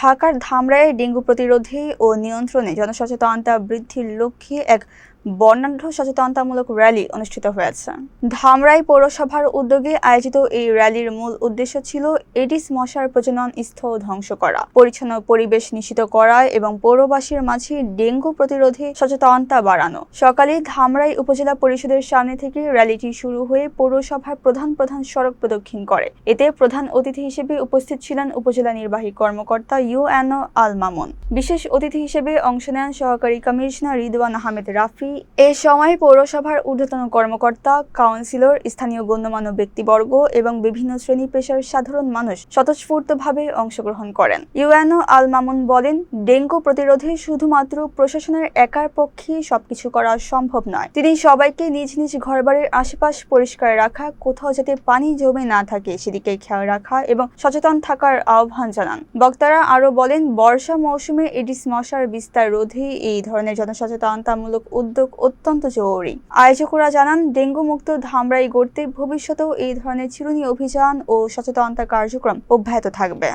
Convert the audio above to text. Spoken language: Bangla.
ঢাকার ধামরাইয়ে ডেঙ্গু প্রতিরোধে ও নিয়ন্ত্রণে জনসচেতনতা বৃদ্ধির লক্ষ্যে এক বর্ণাঢ্য সচেতনতামূলক র্যালি অনুষ্ঠিত হয়েছে। ধামরাই পৌরসভার উদ্যোগে আয়োজিত এই র্যালির মূল উদ্দেশ্য ছিল এডিস মশার প্রজনন স্থল ধ্বংস করা, পরিচ্ছন্ন পরিবেশ নিশ্চিত করা এবং পৌরবাসীর মাঝে ডেঙ্গু প্রতিরোধে সচেতনতা বাড়ানো। সকালে ধামরাই উপজেলা পরিষদের সামনে থেকে র্যালিটি শুরু হয়ে পৌরসভার প্রধান সড়ক প্রদক্ষিণ করে। এতে প্রধান অতিথি হিসেবে উপস্থিত ছিলেন উপজেলা নির্বাহী কর্মকর্তা ইউএনও আল মামুন। বিশেষ অতিথি হিসেবে অংশ নেন সহকারী কমিশনার রিদওয়ান আহমেদ রাফি। এ সময় পৌরসভার ঊর্ধ্বতন কর্মকর্তা, কাউন্সিলর, স্থানীয় গণ্যমান্য ব্যক্তিবর্গ এবং বিভিন্ন শ্রেণী পেশার সাধারণ মানুষ স্বতঃস্ফূর্তভাবে অংশগ্রহণ করেন। ইউএনও আল মামুন বলেন, ডেঙ্গু প্রতিরোধে শুধুমাত্র প্রশাসনের একার পক্ষে সবকিছু করা সম্ভব নয়। তিনি সবাইকে নিজ নিজ ঘরবাড়ির আশেপাশ পরিষ্কার রাখা, কোথাও যাতে পানি জমে না থাকে সেদিকে খেয়াল রাখা এবং সচেতন থাকার আহ্বান জানান। বক্তারা আরও বলেন, বর্ষা মৌসুমে এডিস মশার বিস্তার রোধে এই ধরনের জনসচেতনতামূলক উদ্যোগ অত্যন্ত জরুরি। আয়োজকরা জানান, ডেঙ্গু মুক্ত ধামরাই গড়তে ভবিষ্যতেও এই ধরনের চিরুনি অভিযান ও সচেতনতা কার্যক্রম অব্যাহত থাকবে।